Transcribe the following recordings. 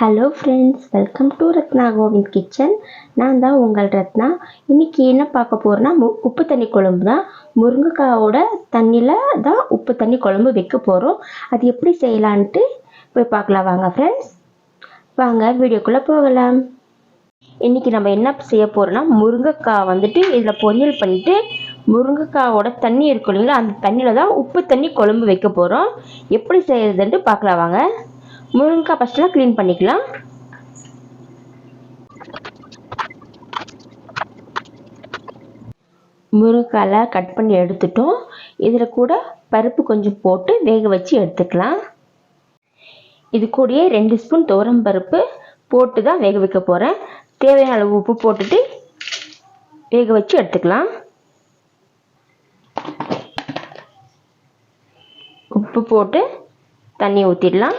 Hello friends, welcome to Ratna Kovind kitchen. நான் தான் உங்கள் ரத்னா. இன்றைக்கி என்ன பார்க்க போகிறேன்னா உப்பு தண்ணி குழம்பு தான். முருங்கைக்காவோட தண்ணியில் தான் உப்பு தண்ணி குழம்பு வைக்க போகிறோம். அது எப்படி செய்யலான்ட்டு போய் பார்க்கலாம் வாங்க ஃப்ரெண்ட்ஸ். வாங்க வீடியோக்குள்ளே போகலாம். இன்றைக்கி நம்ம என்ன செய்ய போகிறோன்னா முருங்கைக்காய் இதில் பொரியல் பண்ணிவிட்டு முருங்கைக்காவோட தண்ணி இருக்கும் இல்லைங்களா, அந்த தண்ணியில் தான் உப்பு தண்ணி குழம்பு வைக்க போகிறோம். எப்படி செய்கிறதுன்ட்டு பார்க்கலாம் வாங்க. முருங்கைக்காய் ஃபஸ்ட்டுலாம் க்ளீன் பண்ணிக்கலாம். முருங்கைக்காய் கட் பண்ணி எடுத்துட்டோம். இதில் கூட பருப்பு கொஞ்சம் போட்டு வேக வச்சு எடுத்துக்கலாம். இது கூடயே 2 ஸ்பூன் துவரம் பருப்பு போட்டு தான் வேக வைக்க போகிறேன். தேவையான அளவு உப்பு போட்டுட்டு வேக வச்சு எடுத்துக்கலாம். உப்பு போட்டு தண்ணி ஊற்றிடலாம்.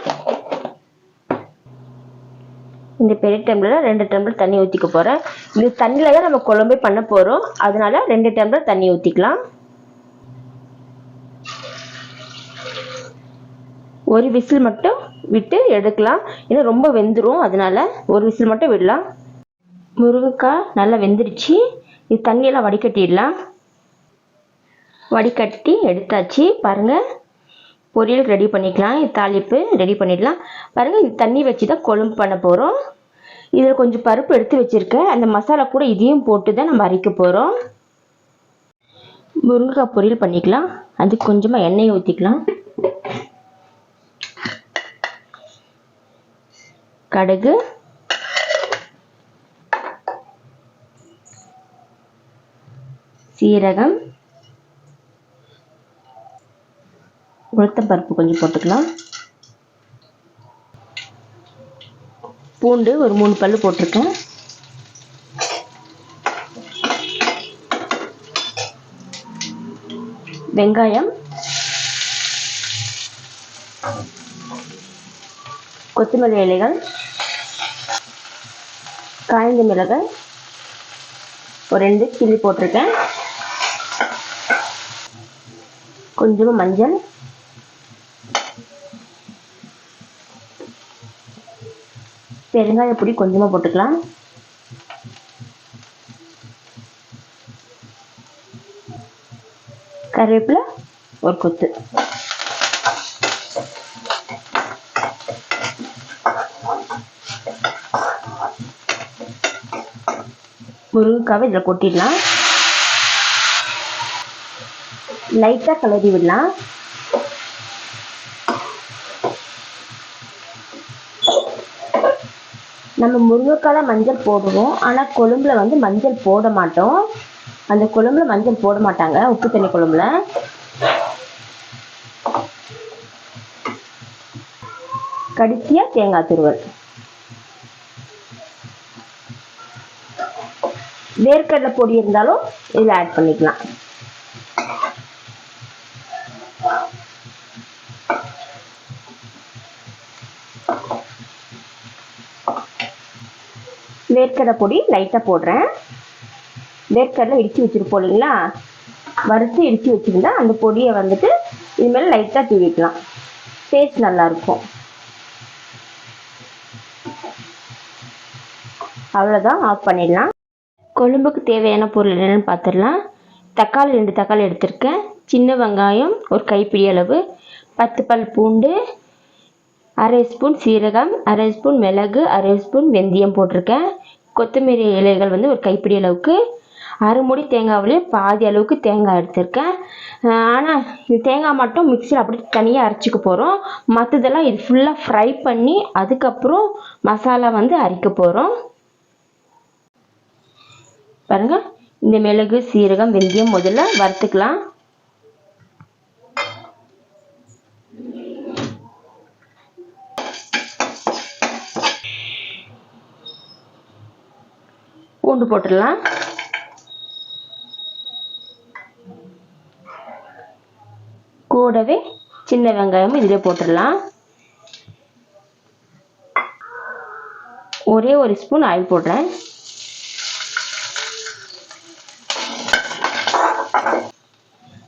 இந்த பெரிய டம்ளரில் 2 டம்ளர் தண்ணி ஊற்றிக்க போகிறேன். இந்த தண்ணியில் தான் நம்ம குழம்பே பண்ண போகிறோம், அதனால 2 டம்ளர் தண்ணி ஊற்றிக்கலாம். ஒரு விசில் மட்டும் விட்டு எடுக்கலாம், ஏன்னா ரொம்ப வெந்துடும், அதனால ஒரு விசில் மட்டும் விடலாம். முருங்கைக்காய் நல்லா வெந்துடுச்சு. இது தண்ணியெல்லாம் வடிகட்டிடலாம். வடிகட்டி எடுத்தாச்சு. பாருங்கள், பொரியல் ரெடி பண்ணிக்கலாம். தாளிப்பு ரெடி பண்ணிடலாம். பாருங்கள், இந்த தண்ணி வச்சு தான் குழம்பு பண்ண போகிறோம். இதில் கொஞ்சம் பருப்பு எடுத்து வச்சுருக்கேன். அந்த மசாலா கூட இதையும் போட்டு தான் நம்ம அரைக்க போகிறோம். முருங்கைக்காய் பொரியல் பண்ணிக்கலாம். அதுக்கு கொஞ்சமாக எண்ணெயை ஊற்றிக்கலாம். கடுகு, சீரகம், உளுத்தம் பருப்பு கொஞ்சம் போட்டுக்கலாம். பூண்டு ஒரு 3 பல்லு போட்டிருக்கேன். வெங்காயம், கொத்தமல்லி இலைகள், காய்ந்த மிளகாய் ஒரு 2 சில்லி போட்டிருக்கேன். கொஞ்சமாக மஞ்சள், பெருங்காய பொடி கொஞ்சமாக போட்டுக்கலாம். கருவேப்பிலை ஒரு கொத்து. முருங்கைக்காவை இதில் கொட்டிடலாம். லைட்டாக கிளறி விடலாம். நம்ம முருங்கைக்கால மஞ்சள் போடுவோம், ஆனால் கொழும்புல மஞ்சள் போட மாட்டோம். அந்த குழம்புல மஞ்சள் போட மாட்டாங்க, உப்பு தண்ணி குழம்புல. கடைசியாக தேங்காய் துருவல். வேர்க்கடலை பொடி இருந்தாலும் இதில் ஆட் பண்ணிக்கலாம். வேர்க்கடலை பொடி லைட்டாக போடுறேன். வேர்க்கடலை இடித்து வச்சுருப்போம் இல்லைங்களா, வறுத்து இடித்து வச்சுருந்தா அந்த பொடியை இது மேலே லைட்டாக தூவிக்கலாம். டேஸ்ட் நல்லாயிருக்கும். அவ்வளோதான், ஆஃப் பண்ணிடலாம். குழம்புக்கு தேவையான பொருள் என்னென்னு பார்த்துடலாம். தக்காளி 2 தக்காளி எடுத்திருக்கேன். சின்ன வெங்காயம் ஒரு கைப்பிடி அளவு, 10 பல் பூண்டு, அரை ஸ்பூன் சீரகம், அரை ஸ்பூன் மிளகு, அரை ஸ்பூன் வெந்தயம் போட்டிருக்கேன். கொத்தமல்லி இலைகள் ஒரு கைப்பிடி அளவுக்கு, அரை மூடி தேங்காவிலே பாதி அளவுக்கு தேங்காய் எடுத்திருக்கேன். ஆனால் இந்த தேங்காய் மட்டும் மிக்சியில் அப்படி தனியாக அரைச்சிக்க போகிறோம். மற்றதெல்லாம் இது ஃபுல்லாக ஃப்ரை பண்ணி அதுக்கப்புறம் மசாலா அரைக்க போகிறோம். பாருங்கள், இந்த மிளகு, சீரகம், வெந்தயம் முதல்ல வறுத்துக்கலாம். பூண்டு போட்டுடலாம். கூடவே சின்ன வெங்காயமும் இதில் போட்டுடலாம். ஒரே ஒரு ஸ்பூன் ஆயில் போடுறேன்.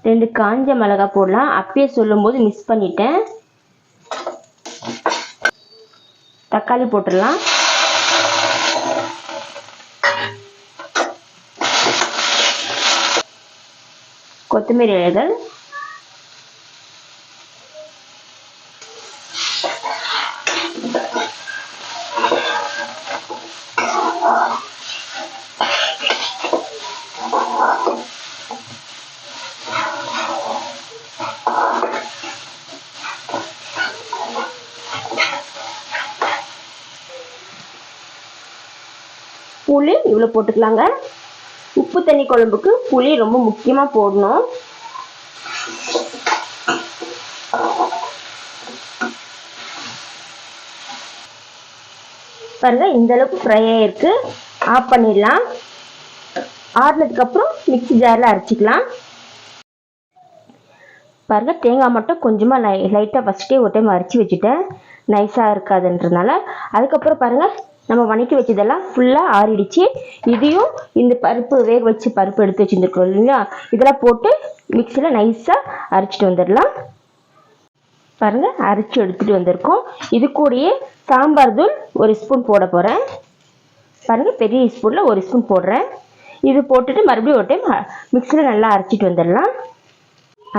ரெண்டு காஞ்ச மிளகாய் போடலாம். அப்பயே சொல்லும்போது மிஸ் பண்ணிட்டேன். தக்காளி போட்டுடலாம். கொத்தமல்லி இலைகள், புளி இவ்வளோ போட்டுக்கலாங்க. உப்பு தண்ணி குழம்புக்கு புளி ரொம்ப முக்கியமாக போடணும். பாருங்க, இந்த அளவுக்கு ஃப்ரை ஆயிருக்கு. ஆஃப் பண்ணிடலாம். ஆறுனதுக்கப்புறம் மிக்ஸி ஜாரில் அரைச்சிக்கலாம். பாருங்க, தேங்காய் மட்டும் கொஞ்சமாக லைட்டாக ஃபஸ்ட்டே ஒரு டைம் அரைச்சி வச்சுட்டேன், நைஸாக இருக்காதுன்றதுனால. அதுக்கப்புறம் பாருங்கள், நம்ம வணக்கி வச்சதெல்லாம் ஃபுல்லாக ஆறிடுச்சு. இதையும் இந்த பருப்பு வேக வச்சு பருப்பு எடுத்து வச்சுருந்துருக்கோம் இல்லைங்களா, இதெல்லாம் போட்டு மிக்சியில் நைஸாக அரைச்சிட்டு வந்துடலாம். பாருங்கள், அரைச்சி எடுத்துகிட்டு வந்திருக்கோம். இது கூடயே சாம்பார் தூள் ஒரு ஸ்பூன் போட போகிறேன். பாருங்கள், பெரிய ஸ்பூனில் ஒரு ஸ்பூன் போடுறேன். இது போட்டுட்டு மறுபடியும் ஒரு டைம் மிக்சியில் நல்லா அரைச்சிட்டு வந்துடலாம்.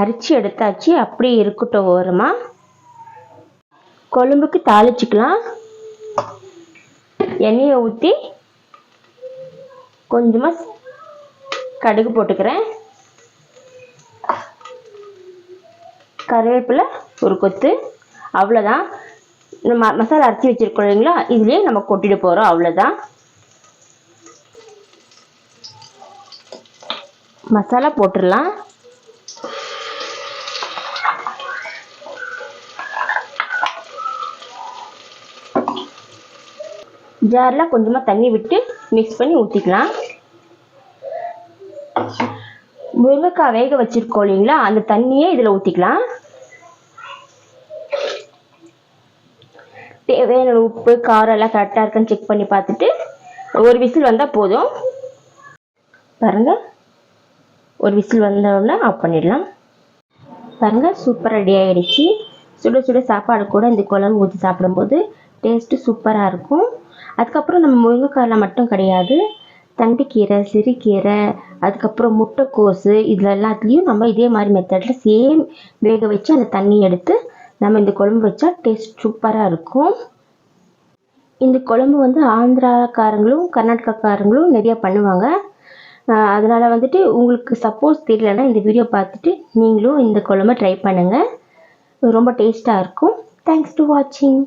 அரைச்சி எடுத்தாச்சு, அப்படியே இருக்கட்டும் ஓரமாக. குழம்புக்கு தாளிச்சிக்கலாம். எண்ணெயை ஊற்றி கொஞ்சமாக கடுகு போட்டுக்கிறேன். கருவேப்பிலை ஒரு கொத்து, அவ்வளோதான். நம்ம மசாலா அரைச்சி வச்சுருக்கோம் இல்லைங்களா, இதுலேயே நம்ம கொட்டிட்டு போகிறோம், அவ்வளோதான். மசாலா போட்டுடலாம். ஜாரில் கொஞ்சமாக தண்ணி விட்டு மிக்ஸ் பண்ணி ஊற்றிக்கலாம். முருங்கைக்காய் வேக வச்சுருக்கோம் இல்லைங்களா, அந்த தண்ணியே இதில் ஊற்றிக்கலாம். தேவையான உப்பு காரம் எல்லாம் கரெக்டாக இருக்குன்னு செக் பண்ணி பார்த்துட்டு ஒரு விசில் வந்தால் போதும். பாருங்கள், ஒரு விசில் வந்தோடனே ஆஃப் பண்ணிடலாம். பாருங்கள், சூப்பர் ரெடி ஆகிடுச்சு. சுட சுட சாப்பாடு கூட இந்த குழம்பு ஊற்றி சாப்பிடும்போது டேஸ்ட்டு சூப்பராக இருக்கும். அதுக்கப்புறம் நம்ம முருங்கைக்காயில் மட்டும் கிடையாது, தண்டுக்கீரை, சிறுகீரை, அதுக்கப்புறம் முட்டைக்கோசு, இதில் எல்லாத்துலேயும் நம்ம இதே மாதிரி மெத்தடில் சேம் வேக வச்சு அந்த தண்ணி எடுத்து நம்ம இந்த குழம்பு வச்சா டேஸ்ட் சூப்பராக இருக்கும். இந்த குழம்பு வந்து ஆந்திராக்காரங்களும் கர்நாடகாக்காரங்களும் நிறையா பண்ணுவாங்க. அதனால் வந்துட்டு உங்களுக்கு சப்போஸ் தெரியலன்னா இந்த வீடியோ பார்த்துட்டு நீங்களும் இந்த குழம்பை ட்ரை பண்ணுங்கள். ரொம்ப டேஸ்ட்டாக இருக்கும். தேங்க்ஸ் டு வாட்சிங்.